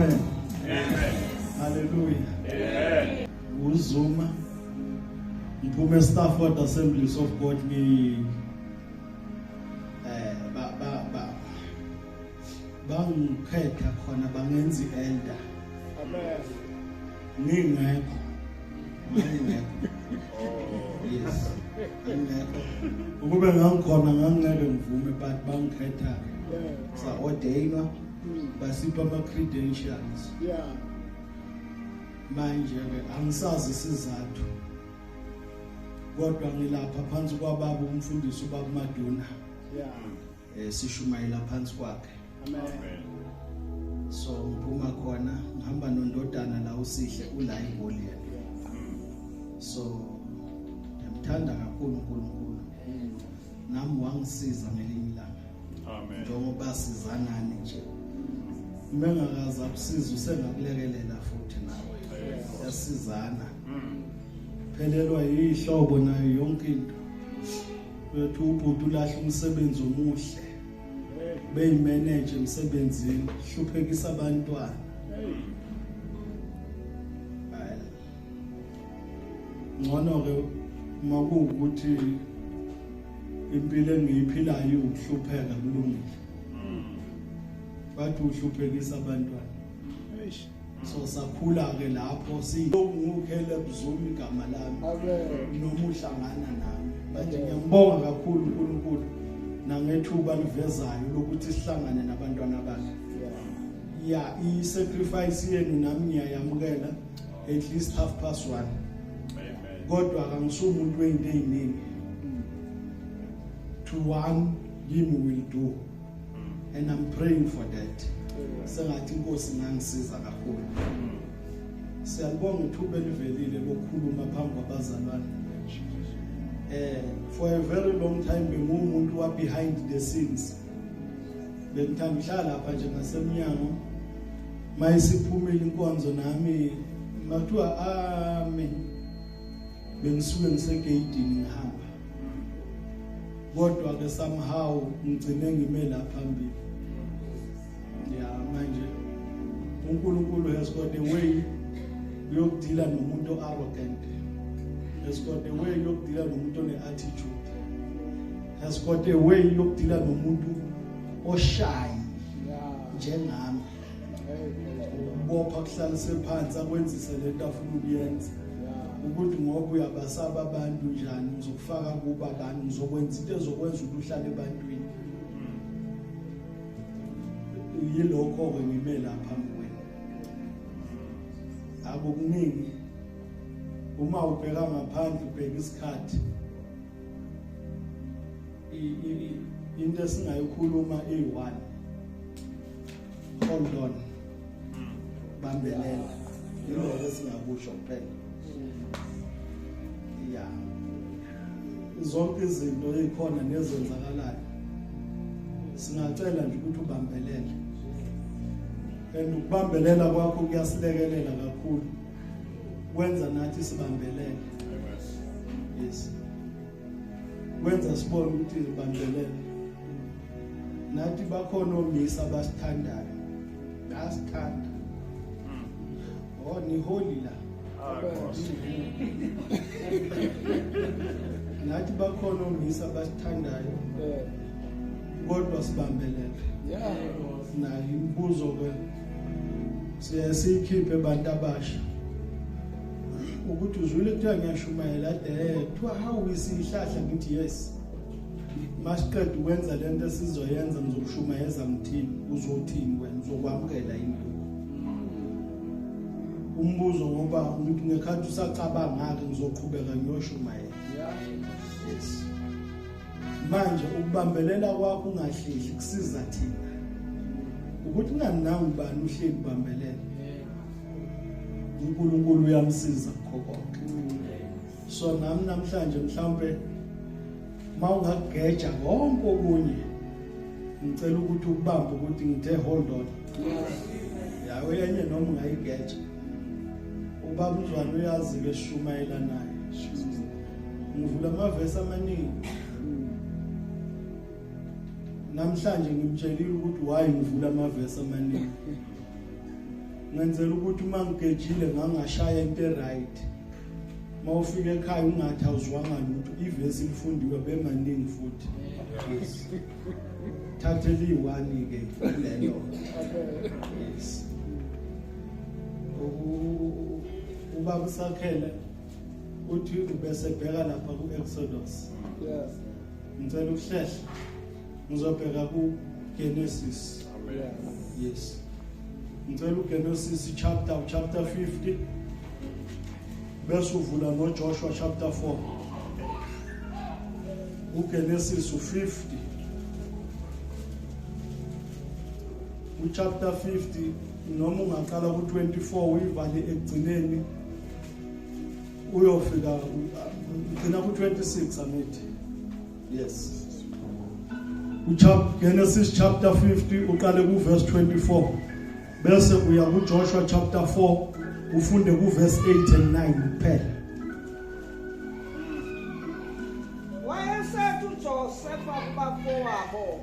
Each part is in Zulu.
Amen. Amen. Hallelujah. Amen. Uzuma. Ngiphume Stafford Assemblies of God bangikhetha khona bangenzi elder. Amen. Ngingekho. Yes. Ukube ngangikhona ngangeke ngivume but bangikhetha. Sa ordainwa basipha ama credentials. Yeah. Manje angisazi isizathu. Kodwa ngilapha phansi kwababa umfundisi ubaba Maduna. Yeah. Sishumayela phansi kwakhe. Amen. So ngiphuma khona ngihamba nondodana la usihle ulayiboli. So ngimthanda kakhulu uNkulunkulu. Nami wangisiza ngelinye ilanga. Amen. Njengoba sizanani nje. Mengakaza usizo sengakulekelela futhi nawe. Yasizana. Phelelwa yihlobo nayo yonke into. Wethu ubhuti ulahle umsebenzi omuhle. Beyimanage emsebenzini, hluphekisa abantwana. Ngcono ke makuwukuthi impilo engiyiphilayo ukuhlupheka kulungile. Bathi uhluphekisa abantwana. So sakhula ke lapho singu Caleb Zuma igama lami. Noma uhlangana nami. Manje ngiyambonga kakhulu uNkulunkulu nangethuba livezayo lokuthi sihlangane nabantwana bakhe. Yeah, i-sacrifice yenu nami ngiyayamukela at least 1:30. Amen. Kodwa akangisumuntu weinto eziningi. To one him will do. And I'm praying for that. Sengathi inkosi ngangisiza kakhulu. Siyabonga ithuba elivelile lokukhuluma phambi kwabazalwane. For a very long time bengumuntu wa behind the scenes. Bengithanda uhlala lapha nje ngasemnyango. Mayisiphumile inkonzo nami mathiwa amen. Bengisuke ngisegeyidini ngihamba. Kodwa ke somehow ngicine ngime la phambili. Yeah, manje uNkulunkulu has got a way yokudila nomuntu arrogant. Has got a way yokudila nomuntu one-attitude. Has got a way yokudila nomuntu oshy njengami. Ubopha kuhlalise phansi akwenzise lento afuna ukuyenza. Ukuthi ngoba uyabasaba abantu njani ngizokufaka kuba abantu ngizokwenza into ezokwenza ukuthi uhlale ebantwini. Yilokho ke ngime lapha kwena. Akukuningi. Uma ubheka ngaphandle ubheka isikhathi. Into esingayikhuluma e1. Hold on. Bambelela. Into esingakusho kuphela. Yeah. Zonke izinto ezikhona nezenzakalayo. Singacela nje ukuthi ubambelele. And ukubambelela kwakho kuyasilekelela kakhulu. Wenza nathi sibambelele. Yes. Wenza sibone ukuthi sibambelele. Nathi bakhona omisa abasithandayo. Basithanda. Oh ni holy la. Nathi bakhona omisa abasithandayo. Kodwa sibambelele. Yeah. Na imbuzo ke siyayikhiphe abantu abasha. Ukuthi uzwile kuthiwa ngiyashumayela kuthiwa how isihlahla ngithi yes. Masiqeda ukwenza lento esizoyenza ngizokushumayeza ngithini uzothini wena uzokwamukela into. Umbuzo ngoba umuntu ngekhathi usacabanga ngake ngizoqhubeka ngiyoshumayela. Yes. Manje ukubambelela kwakho ungahlehli kusiza thina. Ukuthi ngani nawe ubani uhleli ubambelela. uNkulunkulu uyamsiza konke. So nami namhlanje mhlawumbe mawungageja konke okunye ngicela ukuthi ukubambe ukuthi ngithe hold on. Yawe yenye noma ungayigeja. Ubaba uZwane uyazi ke sishumayela naye. Ngivula amavesi amaningi. Namhlanje ngimtshelile ukuthi why ngivula amavesi amaningi. ngenzela ukuthi uma ngigejile ngangashaya into right. Mawufika ekhaya ungathi awuzwanga lutho, ivesi lifundiwe bemaningi futhi. Yes. Thatheli one ke lelo. Yes. Ubaba Sakhele uthi ubese bheka lapha ku Exodus. Yes. Ngicela ukuhlehla. Ngizobheka ku Genesis. Amen. Yes. Ngicela uGenesis chapter 50. Bese uvula no Joshua chapter 4. uGenesis 50. Chapter 50 noma ungaqala ku 24 uyivale ekugcineni uyofika ugcina ku 26 amithi. Yes. Genesis chapter 50 uqale ku verse 24 bese uya ku Joshua chapter 4 ufunde ku verse 8 and 9 kuphela. Wayesethu Joseph kubafowabo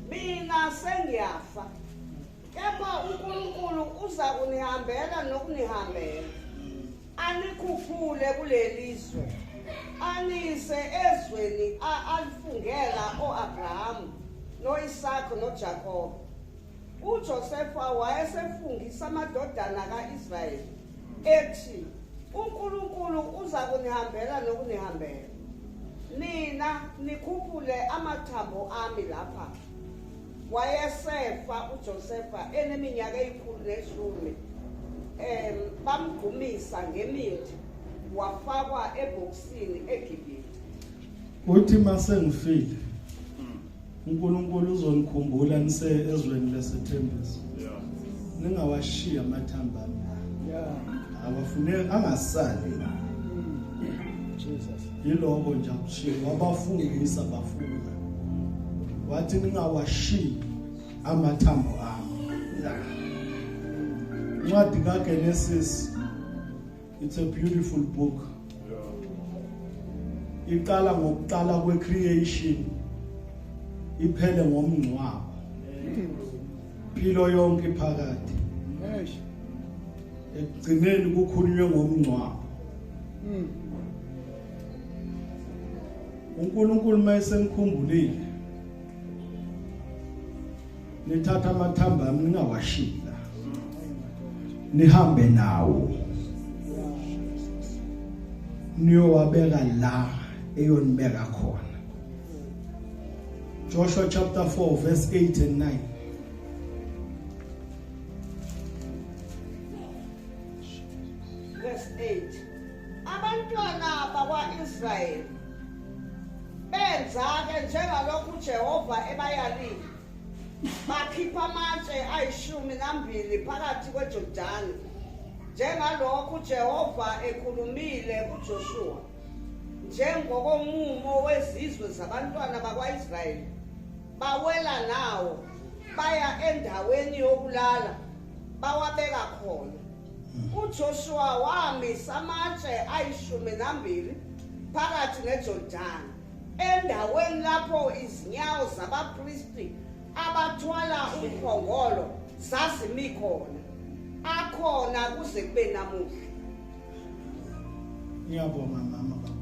mina sengiyafa kepha uNkulunkulu uza kunihambela nokunihambela anikhuphule kulelizwe anise ezweni alifungela oAbraham noIsaka noJakob. uJosepha wayesefungisa amadodana kaIsrayeli ethi uNkulunkulu uza kunihambela nokunihambela nina nikhuphule amathambo ami lapha. Wayesefa uJosepha eneminyaka 110 bamgqumisa ngemithi wafakwa ebokisini eGibhithe. Uthi mase ngifile uNkulunkulu uzonikhumbula nise ezweni lesethembiso. Yeah. Ningawashiya amathamba ami. Yeah. Abafuneka angasali. Jesus. Yiloko nje akushiya wabafungisa bafunga. Wathi ningawashiya amathambo ami. Incwadi kaGenesis, it's a beautiful book. Yeah. Iqala ngokuqala kwe-creation iphele ngomngcwabo. Impilo yonke phakathi. Yes. Ekugcineni kukhulunywe ngomngcwabo. uNkulunkulu mayesemkhumbulile nithatha amathamba ami ningawashila nihambe nawo niyowabeka la eyonibeka khona. Joshua chapter 4 verse 8 and 9. Verse 8. Abantwana bakwaIsrayeli benza-ke njengalokhu uJehova ebayalile. Bakhipha amatshe 12 phakathi kweJordani njengalokhu uJehova ekhulumile kuJoshua. Njengokomumo wezizwe zabantwana bakwaIsrayeli bawela nawo baya endaweni yokulala bawabeka khona. uJoshua wamisa amatshe 12 phakathi neJordani endaweni lapho izinyawo zabapristi abathwala umkhongolo zazimi khona akhona kuze kube namuhla. Ngiyabonga mama kakhulu.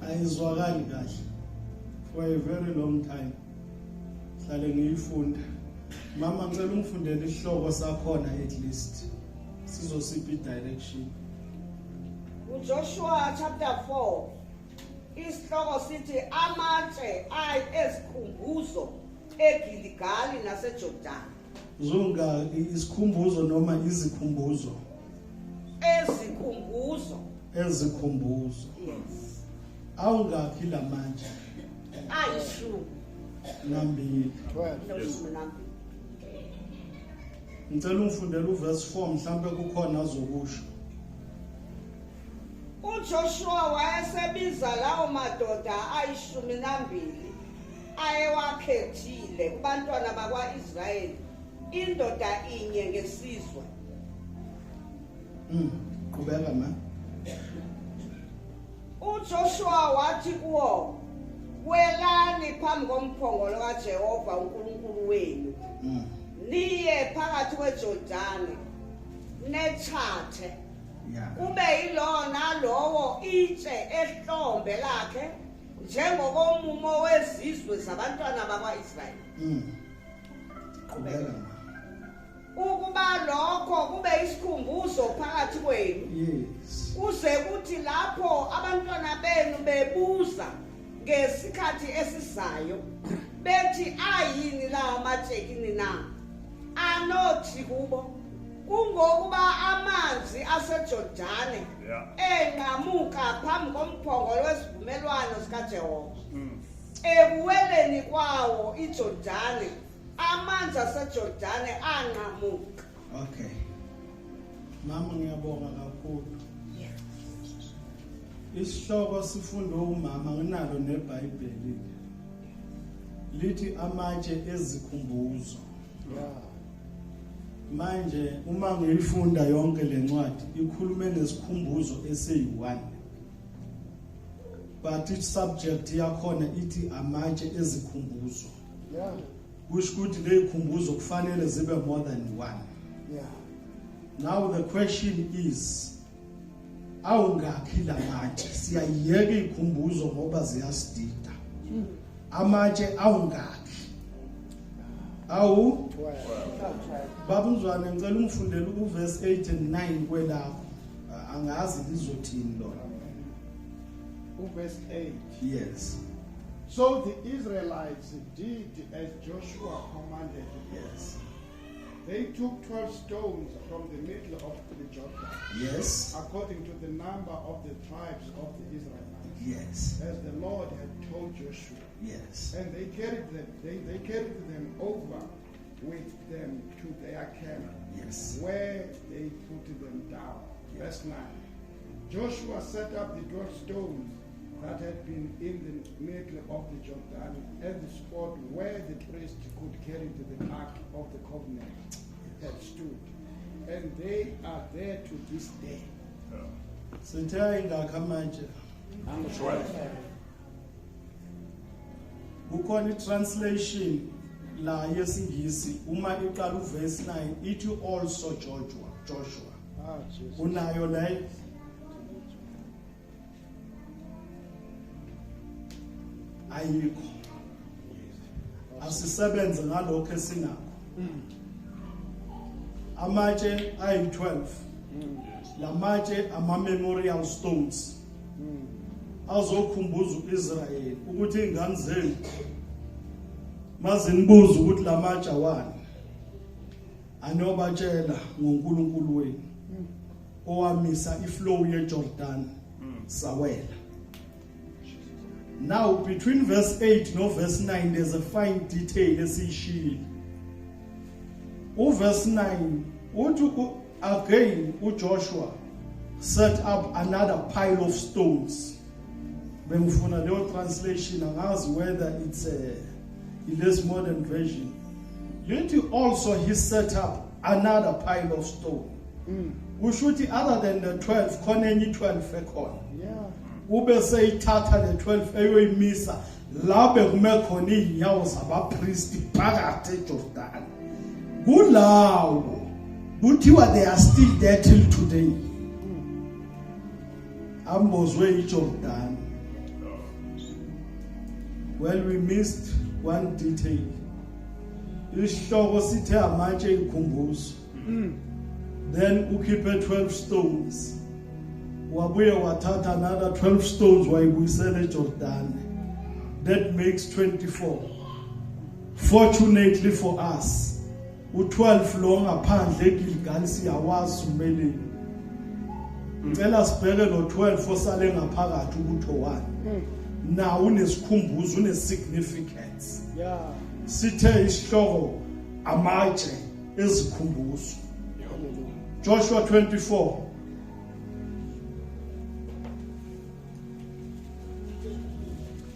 Ayizwakali kahle for a very long time. Hlale ngiyifunda. Mama ngicela ungifundele isihloko sakhona at least. Sizosiphi direction. uJoshua chapter 4 isihloko sithi amatshe ezikhumbuzo eGiligali naseJordani. Zonga isikhumbuzo noma izikhumbuzo. Ezikhumbuzo. Ezikhumbuzo. Yes. Awungaphi lamanje? Ayishu. Nambili. Yes. Ngicela ungifundele uverse 4 mhlambe kukhona azokusho. uJoshua wayesebiza lawo madoda 12 ayewakhethile kubantwana bakwaIsrayeli indoda inye ngesizwe. Qhubeka ma. uJoshua wathi kuwo welani phambi komphongolo kaJehova uNkulunkulu wenu niye phakathi kweJordani nechathe kube yilona lowo itshe ehlombe lakhe njengokomumo wezizwe zabantwana bakwaIsrayeli ukuba lokho kube isikhumbuzo phakathi kwenu kuze kuthi lapho abantwana benu bebuza ngesikhathi esizayo bethi ayini lawo matshekini na anothi kubo kungokuba amanzi aseJordani enqamuka phambi komphongolo wesivumelwano sikaJehova ekuweleni kwawo iJordani amanzi aseJordani anqamuka. Okay, mama ngiyabonga kakhulu. Isihloko sifundo umama nginalo neBhayibheli lithi amatshe ezikhumbuzo. Manje uma ngiyifunda yonke lencwadi ikhulume ngesikhumbuzo esiyi1 but each subject yakhona ithi amatshe ezikhumbuzo. Kusho ukuthi lezikhumbuzo kufanele zibe more than one. Now the question is awungakhi lamatshe siyayiyeka izikhumbuzo ngoba ziyasidida. Amatshe awungakhi awu babuzwane ngicela ungifundele uverse 8 and 9 kwelapho angazi lizothini lona. Verse 8. Yes. So the Israelites did as Joshua commanded. Yes. They took 12 stones from the middle of the Jordan. Yes. According to the number of the tribes of the Israelites. Yes. As the Lord had told Joshua. Yes. And they carried them. They carried them over with them to their camp. Yes. Where they put them down. Verse 9. Joshua set up the 12 stones that had been in the middle of the Jordan at the spot where the priest could carry the ark of the covenant had stood. And they are there to this day. Sithe ingakho amatshe. Kukhona translation la yesingisi uma iqala uverse 9 ithi also Joshua. Unayo leyo? Ayikho. Asisebenze ngalokho esinakho. Amatshe ayi12. Lamatshe ama memorial stones. Azokhumbuza uIsrael ukuthi ingane zenu mazinibuza ukuthi lamatshe awani. Anobatshela ngoNkulunkulu wenu owamisa iflow yeJordan sawela. Now between verse 8 no verse 9 there's a fine detail esiyishilo. Verse 9 uthi again uJoshua set up another pile of stones. Bengifuna leyo translation angazi whether it's a less modern version. Lithi also he set up another pile of stone. Ushuthi other than the 12 khona enye 12 ekhona. Ube seyithatha le 12 eyoyimisa labe kume khona inyawo zabapriest phakathi eJordan. Kulawo kuthiwa they are still there till today. Ambozwe iJordan. Well, we missed one detail. Isihloko sithe amatshe ikhumbuzo. Then ukhiphe 12 stones. Wabuye wathatha another 12 stones wayibuyisela eJordan. That makes 24. Fortunately for us, u12 lo ngaphandle eGilgal siyawazi umeleni. Ngicela sibheke lo 12 osale ngaphakathi ukuthi owani. Now unesikhumbuzo unesignificance. Sithe isihloko amatshe ezikhumbuzo. Joshua 24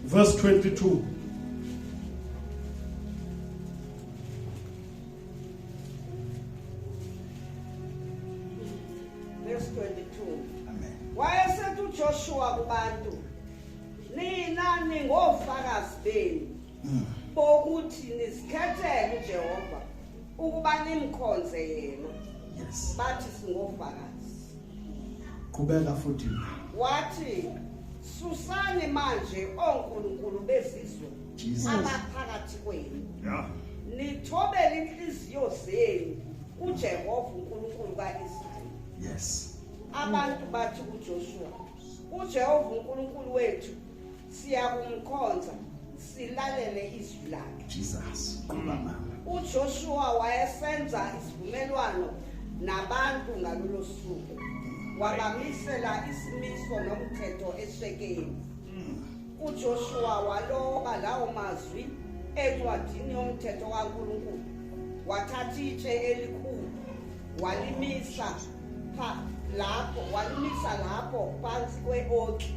verse 22. Verse 22. Amen. Wayesethi uJoshua kubantu nina susani ngofakazi benu bokuthi nisikhethele uJehova ukuba nimkhonze yena. Yes. Bathi singofakazi. Qhubeka futhi. Wathi susani manje onkulunkulu bezizwe abaphakathi kwenu. Yeah. Nithobele inhliziyo zenu uJehova uNkulunkulu kaIsrayeli. Yes. Abantu bathi kuJoshua, uJehova uNkulunkulu wethu siyakumkhonza silalele izwi lakhe. Jesus. Mama. uJoshua wayesenza isivumelwano nabantu ngalolo suku. Wabamisela isimiso nomthetho eShekemi. uJoshua waloba lawo mazwi encwadini yomthetho kaNkulunkulu. Wathatha itshe elikhulu walimisa lapho phansi kwe-oki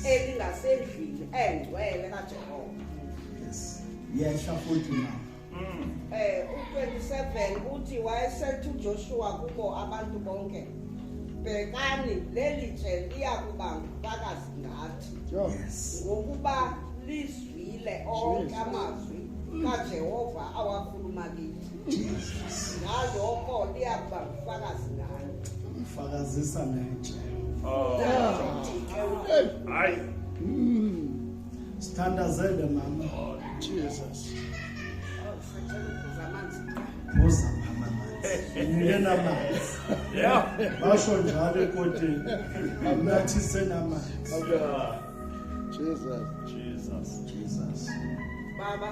elingasendlini engcwele kaJehova. Yes. Yehla futhi na. U27 uthi wayesethu uJoshua kubo abantu bonke, bhekani leli tshe liyakuba ngufakazi ngathi. Yes. Ngokuba lizwile onke amazwi kaJehova awakhuluma kithi. Jesus. Ngalokho liyakuba ngufakazi ngani. Mfakazisa nje. Aye. Sithandazele mama. Jesus. Phuza mama manzi. Nike namanzi. Yeah. Basho njalo ekoteni. Akunathise namanzi. Jesus. Baba,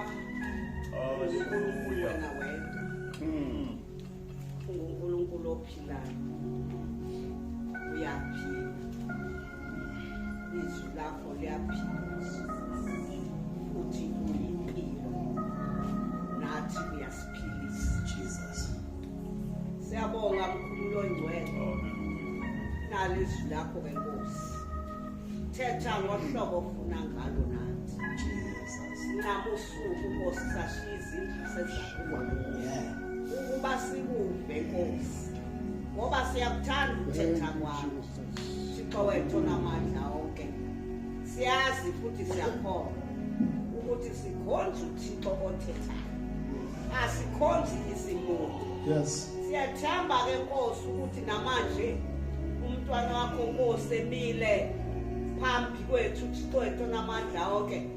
Hallelujah. wena wedwa uNkulunkulu ophilayo. Uyaphila. Izwi lakho liyaphila. Uthi uyimpilo. Nathi uyasiphilisa. Jesus. Siyabonga mkhululo ongcwele. Nalizwi lakho eNkosi. Thetha ngohlobo ofuna ngalo nathi. Jesus. Namusuku Nkosi sashiya izindlu sezakuwa. Yeah. Ukuba sikuve Nkosi. Ngoba siyakuthanda ukuthetha kwakho. Thixo wethu onamandla onke. Siyazi futhi siyakholwa ukuthi sikhonza uThixo othethayo. Asikhonzi isimuntu. Yes. Siyathemba ke Nkosi ukuthi namanje umntwana wakho Nkosi emile phambi kwethu uThixo wethu onamandla onke.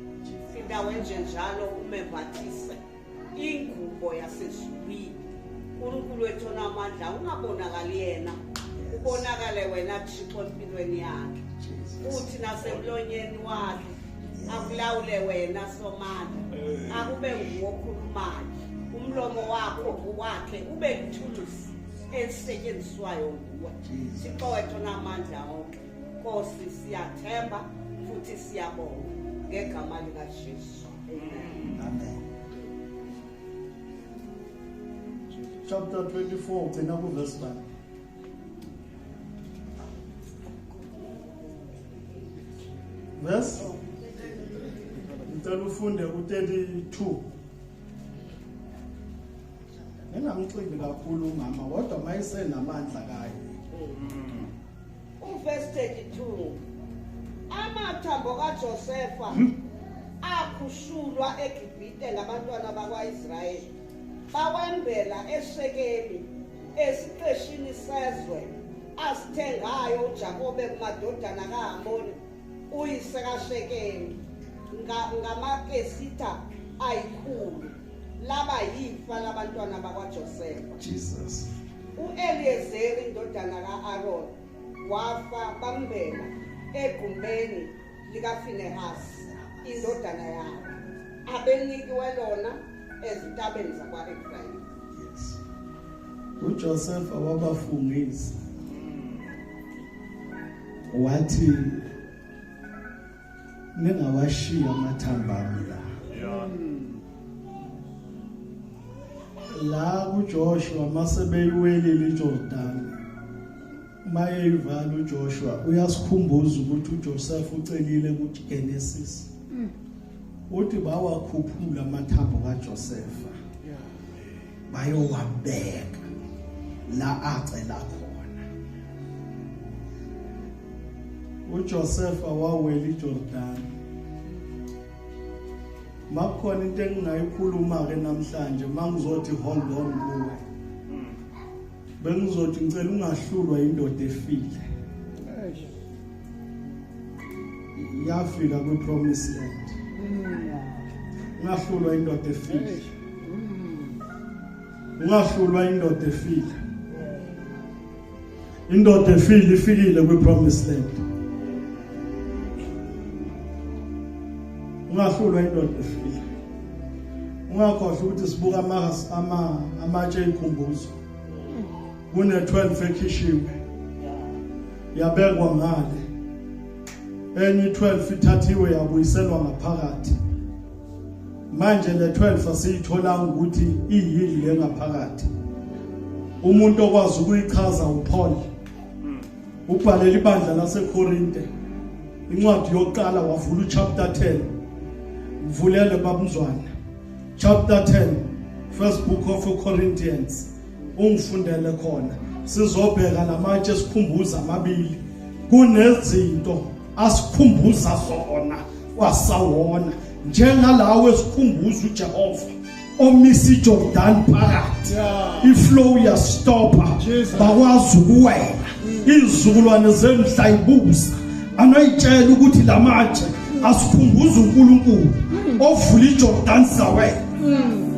Sinda wenje njalo umevathise ingubo yasezulwini. uNkulunkulu wethu onamandla ungabonakali yena, ubonakale wena Thixo empilweni yakhe. Uthi nasemlonyeni wakhe akulawule wena somandla. Akube nguwe okhulumayo. Umlomo wakhe ube yithuluzi elisetshenziswayo nguwe. Thixo wethu onamandla onke. Nkosi siyathemba futhi siyabonga ngegama likaJesu. Amen. Amen. Chapter 24 ugcina ku verse 1. Verse ngicela ufunde u32. Ngingamxiki kakhulu umama kodwa mayisenamandla kaye. Verse 32. Amathambo kaJosefa akhushulwa eGibhite ngabantwana bakwaIsrayeli. Bawembela eShekemi esiqeshini sezwe asithengayo uJakobe kumadodana kaHamoni uyise kaShekemi ngamakesita ayikhulu. Laba yifa labantwana bakwaJosefa. Jesus. uEliezeri indodana kaAaron wafa bambela egumbeni likaFinehasi indodana yakhe, abenikiwe lona ezintabeni zakwa-Efrayimi. Yes. uJosefa wabafungisa. Wathi ningawashiya amathambo ami la. La kuJoshua masebeyiwelile iJordani. Mayeyivala uJoshua uyasikhumbuza ukuthi uJoseph ucelile ukuthi Genesis. Uthi bawakhuphula amathambo kaJosefa. Bayowabeka la acela khona. uJosefa wawela iJordani. makukhona into engingayikhuluma ke namhlanje mangizothi hold on kuwe. Bengizothi ngicela ungahlulwa indoda efile. Yafika kwi promised land. Ungahlulwa indoda efile. Ungahlulwa indoda efile. Indoda efile ifikile kwi promised land. Ungahlulwa indoda efile. Ungakhohlwa ukuthi sibuka amatshe ezikhumbuzo. Kune 12 ekhishiwe. Yabekwa ngale. Enye 12 ithathiwe yabuyiselwa ngaphakathi. Manje le 12 asiyithola ukuthi iyini le ngaphakathi. Umuntu okwazi ukuyichaza uPaul. Ubhalela ibandla laseKorinte. Incwadi yokuqala wavula chapter 10. Mvulele babumzwana. Chapter 10, first book of Corinthians. Ungifundele khona. Sizobheka lamatshe esikhumbuza amabili. Kunezinto asikhumbuza zona wasawona njengalawe esikhumbuza uJehova omisa iJordan phakathi. Iflow yastopha bakwazi ukuwela. Izizukulwane zemhla ibuza anoyitshela ukuthi lamatshe asikhumbuza uNkulunkulu ovula iJordan sawe.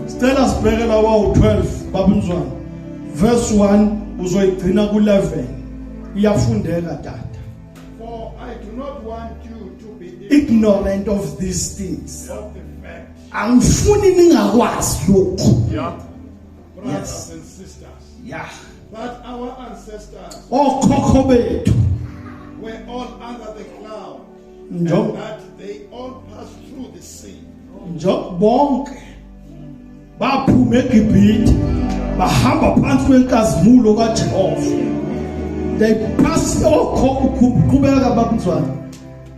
Sicela sibheke lawa 12 babumzwana. Verse 1 uzoyigcina ku11 iyafundeka tata. For I do not want you to be ignorant of these things. of the fact, Angifuni ningakwazi lokho. brothers and sisters, Yeah. that our ancestors Okhokho bethu were all under the cloud, njo and that they all passed through the sea. bonke baphuma eGibhithe bahamba phansi kwenkazimulo kaJehova. They passed qhubeka babuzwana.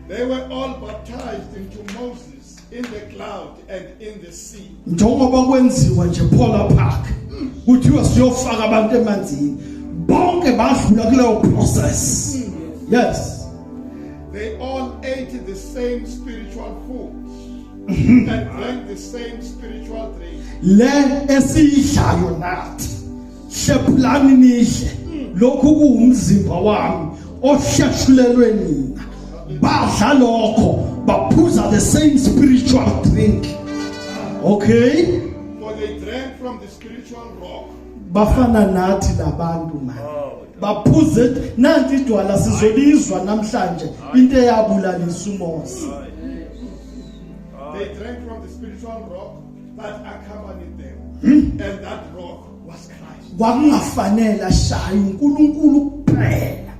They were all baptized into Moses in the cloud and in the sea. Njengoba kwenziwa nje Paul Park kuthiwa siyofaka abantu emanzini bonke badlula kuleyo process. Yes. They all ate the same spiritual food and drank the same spiritual drink. Le esiyidlayo nathi shephulani nidle lokhu kuumzimba wami osheshulelwe nina. Badla lokho baphuza the same spiritual drink. Okay? For they drank from the spiritual rock. Bafana nathi labantu man. Baphuze nanti idwala sizolizwa namhlanje into eyabulalisa uMose. They drank from the spiritual rock that accompanied them. And that rock was Christ. Kwakungafanele shaya uNkulunkulu kuphela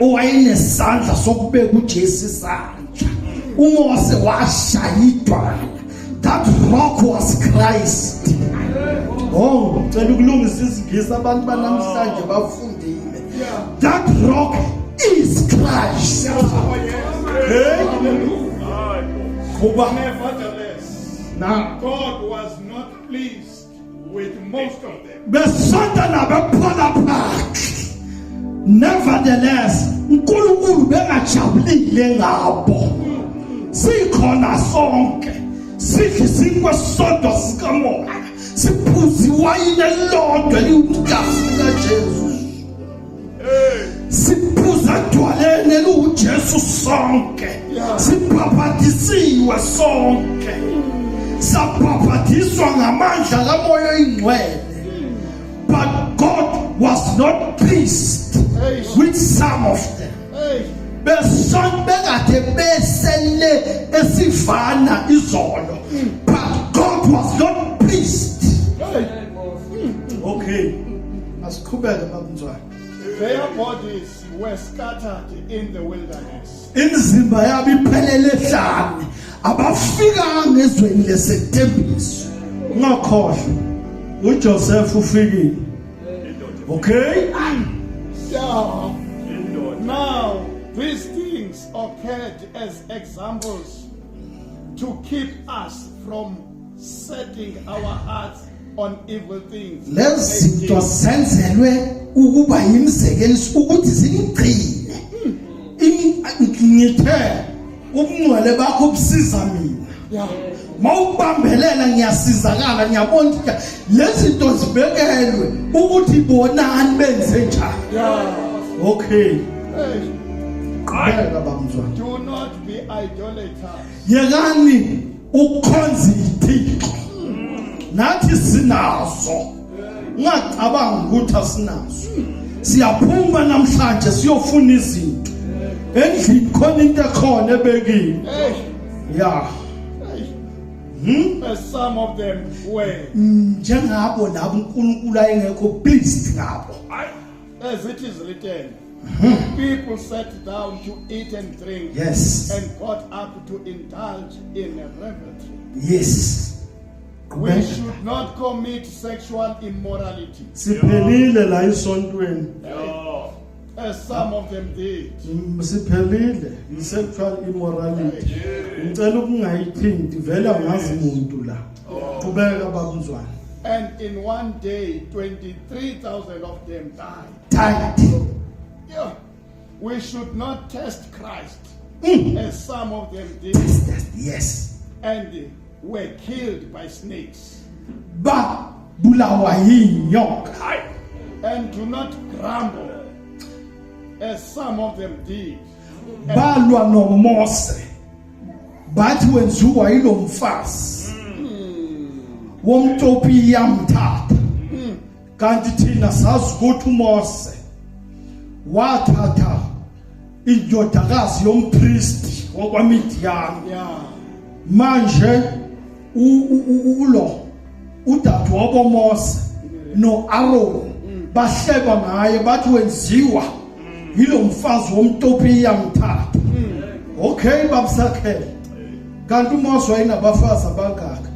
owayenesandla sokubeka uJesu isandla. uMose washaya idwala. That rock was Christ. Oh, cela ukulungisa izingisi abantu banamhlanje bafundile. That rock is Christ. Nevertheless, Now, God was not pleased with most of them. Nevertheless, uNkulunkulu bengajabulile ngabo. Sikhona sonke. Sithi sikwesonto sikamoya. Siphuzi wayini elilodwa liwugazi kaJesu. Siphuza dwalene luJesu sonke. Sibhabhadisiwe sonke. Sabhabhadiswa ngamandla kaMoya Oyingcwele. But God was not pleased with some of them. Beson begade besele esivana izolo. But God was not pleased. Okay. Asiqhubeke babuzwana. Their bodies were scattered in the wilderness. Imizimba yabo iphelele ehlane. Abafika ngezweni lesethembiso. Ungakhohlwa uJoseph ufikile. Okay? Yeah. Now, these things occurred as examples to keep us from setting our hearts on evil things. Lezinto senzelwe ukuba yimzekeliso ukuthi zingigcine. Ngithe ubungcwele bakho busiza mina. Yeah. Mawubambelela ngiyasizakala ngiyabona ukuthi lezi zinto zibekelwe ukuthi bonani benze njani. Yeah. Okay. Hey, Qhubeka bamzwana. do not be idolaters. Yekani ukukhonza iThixo. Nathi sinazo. Ungacabanga ukuthi asinazo. Siyaphuma namhlanje siyofuna izinto. Endlini khona into ekhona ebekile. Hey, Yeah. hey. As some of them were. Njengabo labo uNkulunkulu ayengekho pleased ngabo. As it is written, people sat down to eat and drink. Yes. And got up to indulge in revelry. Yes. We should not commit sexual immorality, Siphelile la isontweni. as some of them did. Siphelile sexual immorality. Ngicela ukungayithinti vela ngazi umuntu la. Qhubeka babuzwana. And in one day, 23,000 of them died. Tight. Yeah. We should not test Christ, as some of them did, Yes. and were killed by snakes. Ba bulawa yinyoka. And do not grumble, as some of them did. Balwa noMose. Bathi wenziwa yilo mfazi. Womtopi yamthatha. Kanti thina sazi ukuthi uMose wathatha indodakazi yompriest wakwaMidiyani. Yeah. Manje ulo udadewabo Mose no Aaron bahleba ngaye bathi wenziwa yilo mfazi womtopi yamthatha. Okay babsakhele. Kanti uMose wayinabafazi abangaka?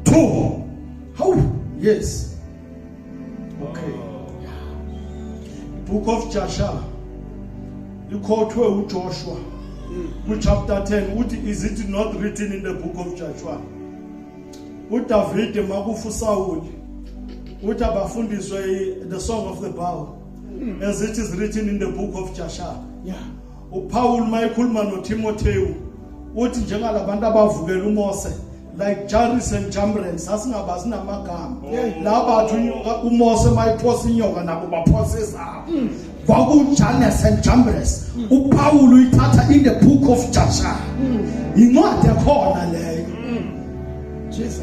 2. How? Yes. Okay. Book of Joshua. You quote Joshua. Chapter 10. Is it not written in the book of Joshua? David makufu Saul. Abafundiswe the song of the bow. As it is written in the book of Joshua. Yeah. Paul mayikhuluma no Timothy. Uthi njengalabantu abavukela uMose. Like Jairus and Jambres, sasingabazi namagama. Laba bathi uMose mayiphosa inyoka nabo baphosa ezabo. KwakuJairus and Jambres. UPaul uyithatha in the book of Joshua. Incwadi ekhona leyo.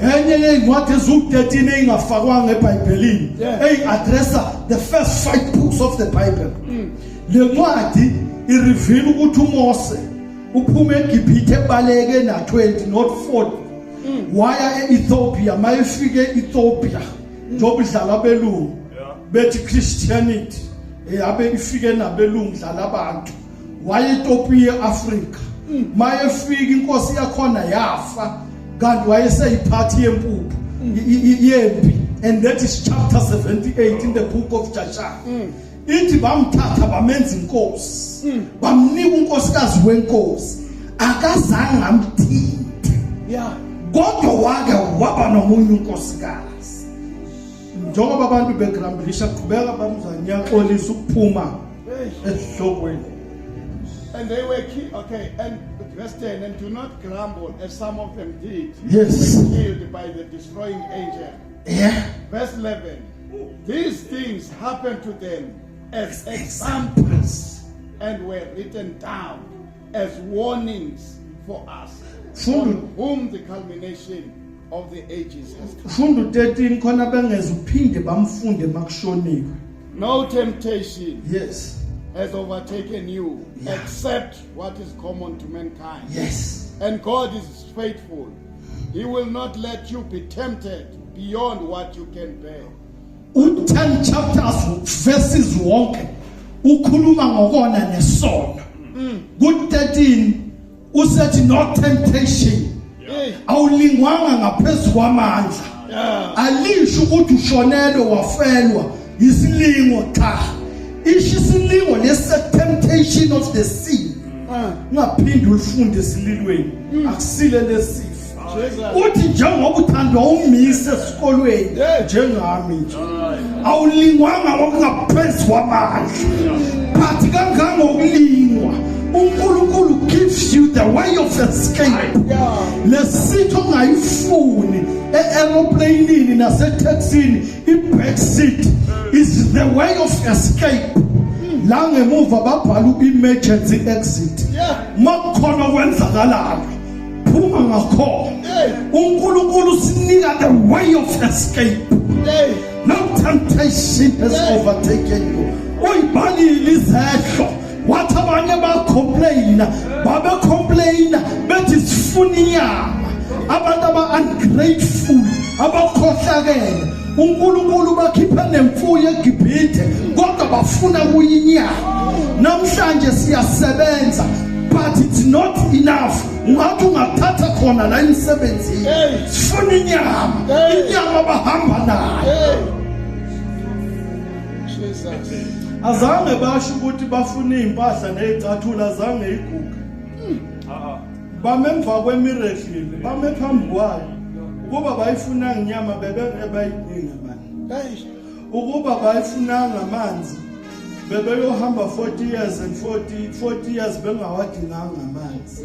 Enye yencwadi ezu13 engafakwanga eBhayibhelini. Addressa the first 5 books of the Bible. Le ncwadi ireveal ukuthi uMose uphume eGibhithe ebaleke na 20 not 40. Waya eEthiopia mayefike eEthiopia njoba idlala abelungu bethi Christianity yabe ifike nabelungu dlala abantu waya eEthiopia eAfrica mayefika inkosi yakhona yafa kanti wayeseyiphathi yempuphu yempi, and that is chapter 78 in the book of Joshua. Ithi bamthatha bamenza inkosi bamnika unkosikazi wenkosi akazange amthinte. Yeah. Kodwa wake waba nomunye unkosikazi. Njengoba abantu begrambilisha qhubeka bamzana ngiyaxolisa ukuphuma esihlokweni. And they were killed. Okay, and verse 10, and do not grumble as some of them did. Yes. They were killed by the destroying angel. Yeah. Verse 11, these things happened to them as examples and were written down as warnings for us, on whom the culmination of the ages has come. Fundo 13 khona bengeza uphinde bamfunde makushoniwe. No temptation Yes. has overtaken you except what is common to mankind. Yes. And God is faithful. He will not let you be tempted beyond what you can bear. 10 chapters verses wonke ukhuluma ngokona nesono. Good 13 usethi no temptation. Awulingwanga ngaphezulu kwamandla. Alisho ukuthi ushonelwe wafelwa isilingo cha. Ishisilingo lesi temptation of the sea. Ngaphinde ulifunde esililweni. Akusile lesifa. Uthi njengoba uthandwa umise esikolweni njengami nje. Awulingwanga ngokungaphezulu kwamandla. Phathi kanganga ukulingwa uNkulunkulu gives you the way of escape. Lesitho ongayifuni e-aeroplane nase-taxini, i-back seat is the way of escape. La ngemuva babhala emergency exit. Makukhona okwenzakalayo phuma ngakhona. uNkulunkulu sinika the way of escape. No temptation has overtaken you. Uyibhalile izehlo wathi abanye babe complain bethi sifuna inyama. Abantu ungrateful, abakhohlakele. uNkulunkulu bakhipha nemfuyo eGibhithe kodwa bafuna kuyinyama. Namhlanje siyasebenza but it's not enough. Ungathi ungathatha khona la emsebenzini sifuna inyama bahamba nayo. Azange basho ukuthi bafuna impahla nezicathulo, azange igugu. Bamemva kwemiracle, bame phambi kwayo ukuba bayifuna inyama bayidinga manje. Ukuba bayifuna amanzi bebeyohamba 40 years and 40 years bengawadinganga amanzi.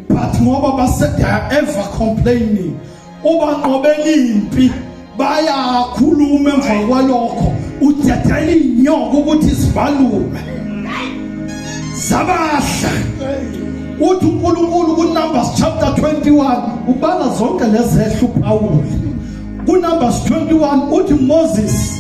But ngoba base they are ever complaining, ubanqobela impi bayakhuluma emva kwalokho uthethela inyoko ukuthi sibalume zabahla. Uthi uNkulunkulu kuNumbers chapter 21 ubala zonke lezehlo uPaul. KuNumbers 21 uthi Moses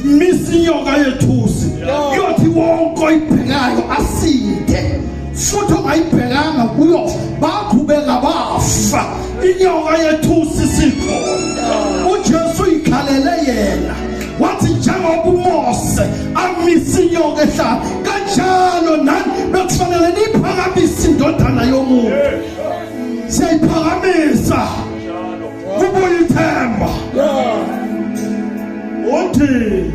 misinyoka yethusi yothi wonke oyibhekayo asinde futhi ongayibhekanga kuyo baqhubeka bafa. Inyoka yethusi sikhona. uJesu ikhalele yena wathi njengoba uMose amisa inyoka ehlala kanjalo nani bekufanele niphakamise indodana yomuntu. Siyayiphakamisa kubuye ithemba. Uthi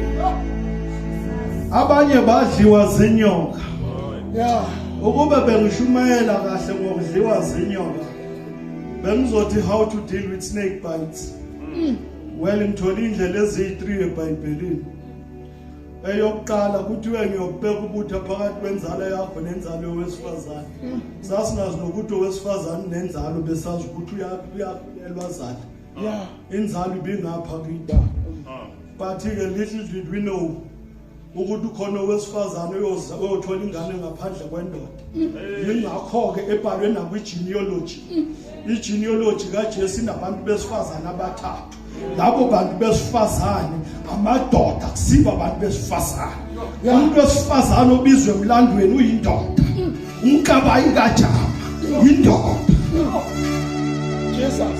abanye badliwa zinyoka. Ukuba bengishumayela kahle ngokudliwa zinyoka bengizothi how to deal with snake bites. Well, ngithola indlela eziyi3 eBhayibhelini. Eyokuqala kuthiwe ngiyobheka ubutha phakathi kwenzalo yakho nenzalo yowesifazane. Sasingazi nokuthi owesifazane nenzalo besazi ukuthi uyabazali. Inzalo ibingapha kithi. But little did we know ukuthi khona owesifazane uyothola ingane ngaphandle kwendoda. Yingakho ke ebhalwe nakwi-genealogy. I-genealogy kaJesu inabantu besifazane abathathu. Labo bantu besifazane amadoda kusiba abantu besifazane. Umuntu wesifazane obizwe emlandweni uyindoda. Umkabayi kaJama yindoda. Jesus.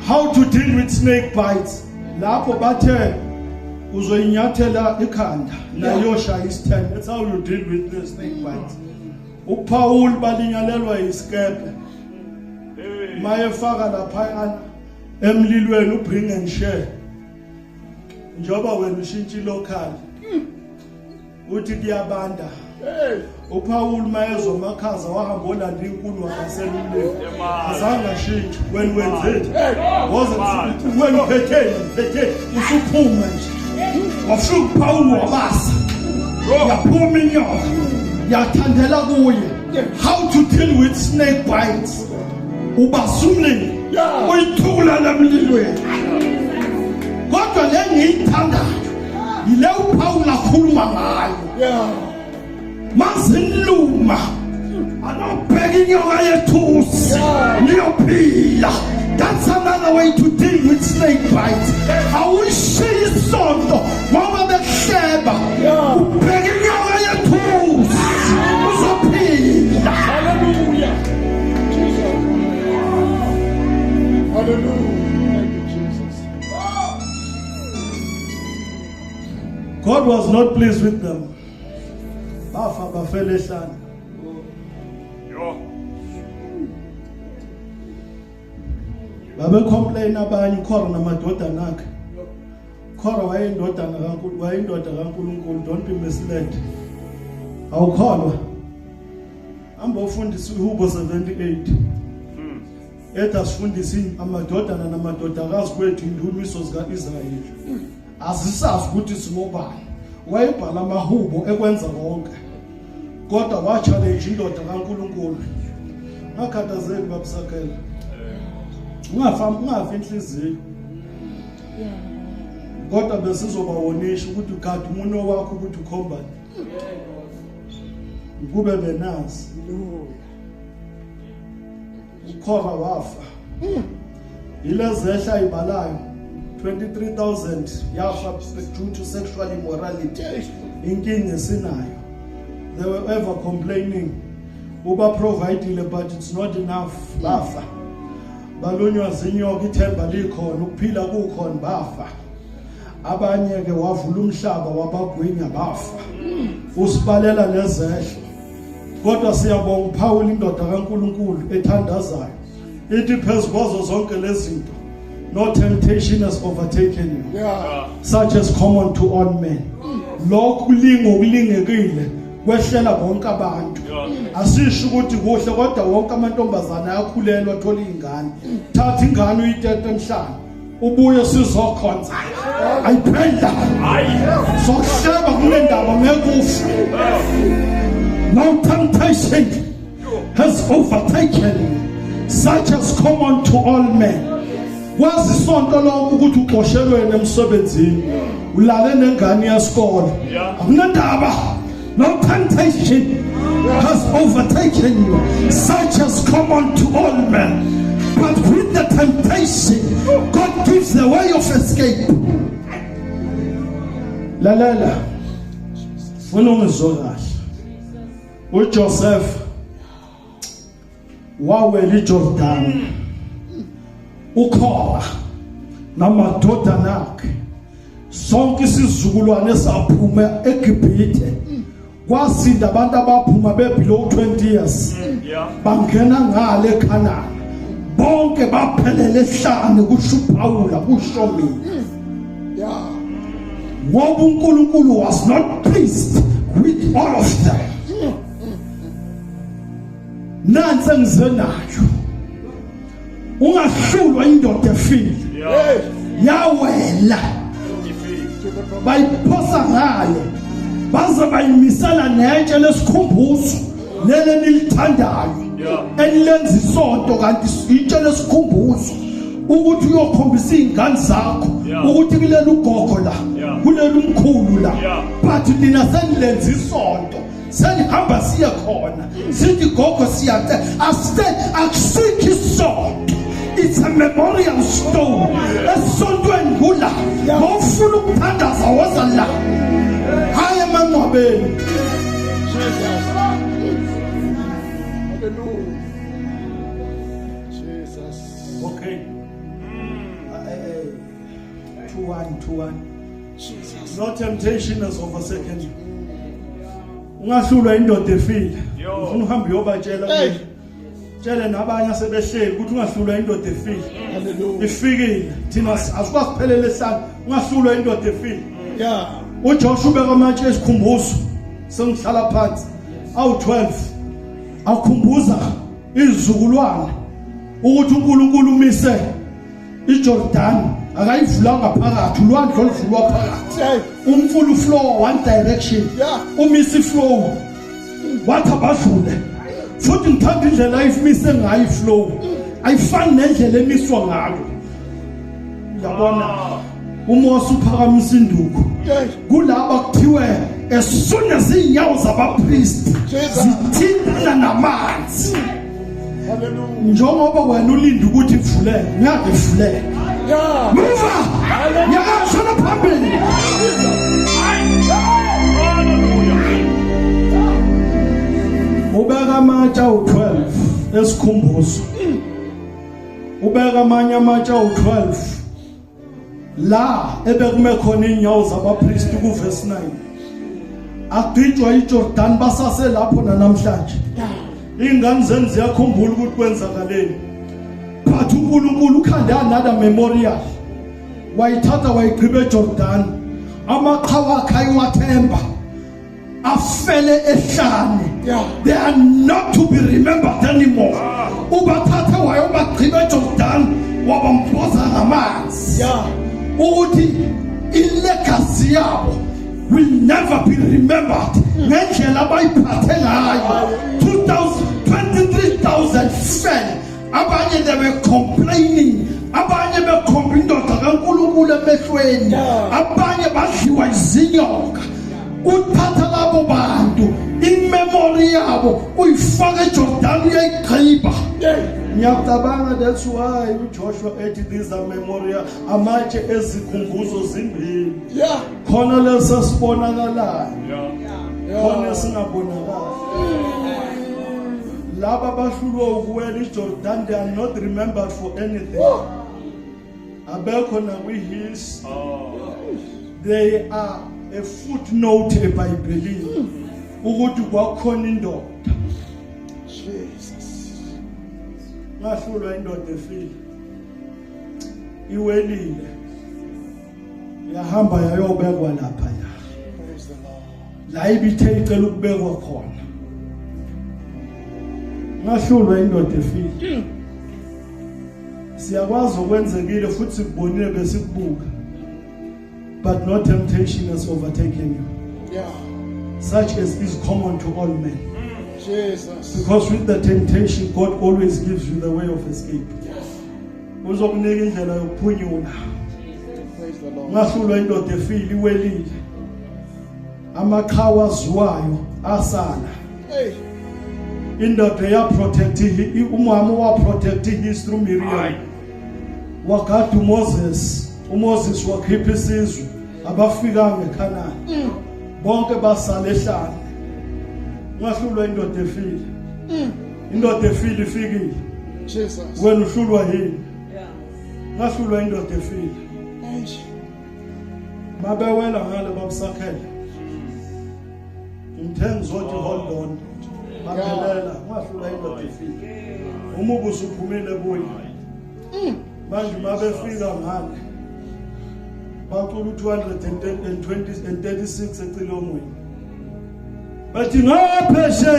How to deal with snake bites? Lapho bathe uzoyinyathela ikhanda nayoshaya isithende. That's how you deal with the snake bites. uPaul balinyalelwa isikepe mayefaka lapha emlilweni ubring and share. Njoba wena ushintsha local uthi kuyabanda. uPaul mayezwa amakhaza wahamba olanda inkulu waseluleni. Azange ashintshe when wenzeni wasn't when phethe usuphuma nje. Wafika uPaul wabasa. Yaphuma inyoka. Yathandela kuye. How to deal with snake bites. Ubasumleni. Uyithula lemlilweni. Kodwa le ngiyithandayo yile uPaul akhuluma ngayo. Mazinluma anobheka inyoka yethusi niyophila. That's another way to deal with snake bites. Awushiyi isonto ngoba behleba. Ubheka inyoka yethusi uzophila. Hallelujah. Hallelujah. Thank you, Jesus. God was not pleased with them. Bafa bafele hlana. Babe complain abanye ukhora namadodana akhe. Khora wayindodana kaNkulunkulu, wayindoda kaNkulunkulu, don't be misled. Awukholwa. Amba ufundisa uHubo 78. Etha sifundisi amadodana namadodakazi kwethu indumiso zikaIsrayeli. Azisazi ukuthi singobani. Wayibhala amahubo ekwenza konke. kodwa wa-challenge indoda kaNkulunkulu. Ngakhathazeki babusakhela. Ungafi inhliziyo. Kodwa besizobawonisha ukuthi ugada umuno wakho ukuthi ukhomba. Kube benazi. Ukhona wafa. Ilezehla ibalayo 23,000 yafa due to sexual immorality. Inkinga esinayo. They were ever complaining. Uba providile but it's not enough. Bafa. Balonywa zinyoka ithemba likhona ukuphila kukhona bafa. Abanye ke wavula umhlaba wabagwinya bafa. Usibalela lezehla. Kodwa siyabonga uPaul indoda kaNkulunkulu ethandazayo. Ithi phezukwazo zonke lezi zinto no temptation has overtaken you. Such as common to all men. Lokhu kulingekile kwehlela bonke abantu. Asisho ukuthi kuhle kodwa wonke amantombazana ayakhulelwa athola izingane. Thatha ingane uyitete emhlanje. Ubuye sizokhonza. Ayiphenda. Sokusheba kule ndaba ngekufa. No temptation has overtaken you. Such as common to all men. Wazi isonto lonke ukuthi uxoshelwe emsebenzini. Ulale nengane yesikole. Akunandaba. No temptation has overtaken you, such as common to all men. But with the temptation, God gives the way of escape. Lalela. Funa ungizwe kahle. uJoseph wawela iJordan. Ukhona namadodana akhe. Sonke isizukulwane esaphuma eGibhithe. Kwasinda abantu abaphuma bebelow 20 years. Bangena ngale eKhanani. Bonke baphelele ehlane kusho uPaula kusho mina. Ngoba uNkulunkulu was not pleased with all of them. Nansi engizenayo. Ungahlulwa indoda efile. Yawela. Bayiphosa ngale. Baze bayimisela netshe lesikhumbuzo lele nilithandayo. Enilenza isonto kanti itshe lesikhumbuzo ukuthi uyokhombisa izingane zakho ukuthi kuleli ugogo la kuleli umkhulu la. But nina senilenza isonto. Senihamba siya khona. Sithi gogo siyathe akusiki isonto. It's a memorial stone. Esontweni kula. Mawufuna ukuthandaza woza la. Hayi emangcwabeni. Jesus. Okay. 2-1. Jesus. No temptation has overtaken you. Ungahlulwa indoda efile. Ufuna uhambe uyobatshela ukuthi tshele nabanye asebehleli ukuthi ungahlulwa indoda efile. Hallelujah. Ifikile. Thina asikwasiphelele ehlane ungahlulwa indoda efile. uJoshua ubeka amatshe esikhumbuzo sengihlala phansi awu12 akhumbuza izizukulwane ukuthi uNkulunkulu umise iJordan akayivulanga phakathi ulwandle oluvulwa phakathi umfula uflow one direction umisi flow wathi abadlule futhi ngithanda indlela ayimise ngayo iflow ayifani nendlela emiswa ngayo yabona uMose uphakamisa induku kulaba kuthiwe as soon as inyawo zabapriest zithintana namanzi. Hallelujah. Njengoba wena ulinda ukuthi ivuleke ngeke ivuleke. Muva yakashona phambili. Ubeka amatshe awu12 esikhumbuzo. Ubeka amanye amatshe awu12 la ebekume khona inyawo zabapriest kuverse 9. Agijwa iJordan basase lapho namhlanje. Ingane zenu ziyakhumbula ukuthi kwenzakaleni. But uNkulunkulu ukhande another memorial. Wayithatha wayigqiba eJordan. Amaqhawe akhe ayiwathemba. Afele ehlane. They are not to be remembered anymore. Ubathatha wayobagqiba eJordan wabampoza ngamanzi. Ukuthi ilegacy yabo will never be remembered. Ngendlela abayiphathe ngayo. 23,000 fell. Abanye they were complaining. Abanye bekhomba indoda kaNkulunkulu emehlweni. Abanye badliwa izinyoka. Uthatha labo bantu imemory yabo uyifaka eJordan uyayigqiba. Ngiyacabanga that's why uJoshua ethi these are memorial amatshe ezikhumbuzo zimbili. Yeah. Khona lesa sibonakalayo. Khona singabonakala. Laba bahlulwe ukuwela iJordan they are not remembered for anything. Abekho na kwi-his. They are a footnote eBhayibhelini ukuthi kwakhona indoda. Jesus. Ngahlulwa indoda efile. Iwelile. Yahamba yayobekwa lapha ya. Praise the Lord. La ibithe icela ukubekwa khona. Ngahlulwa indoda efile. Siyakwazi okwenzekile futhi sikubonile besikubuka. But no temptation has overtaken you. Yeah. Such as is common to all men. Jesus. Because with the temptation, God always gives you the way of escape. Uzokunika indlela yokuphunyula. Praise the Lord. Ngahlulwa indoda efile iwelile. Amakhawa aziwayo asala. Hey. Indoda ya protect umama wa protect his through Miriam. Wakati uMoses wakhipha isizwe abafika ngeKhanani. Bonke basala ehlane. Ngahlulwa indoda efile. Indoda efile ifikile. Jesus. Wena uhlulwa yini? Ngahlulwa indoda efile. Mabewela ngale babusakhela. Ngithenga zothi hold on. Mabewela ngahlulwa indoda efile. Umubu usuphumile kuye. Manje mabefika ngale. Bacula 236 ecilongweni. Bathi ngapheshe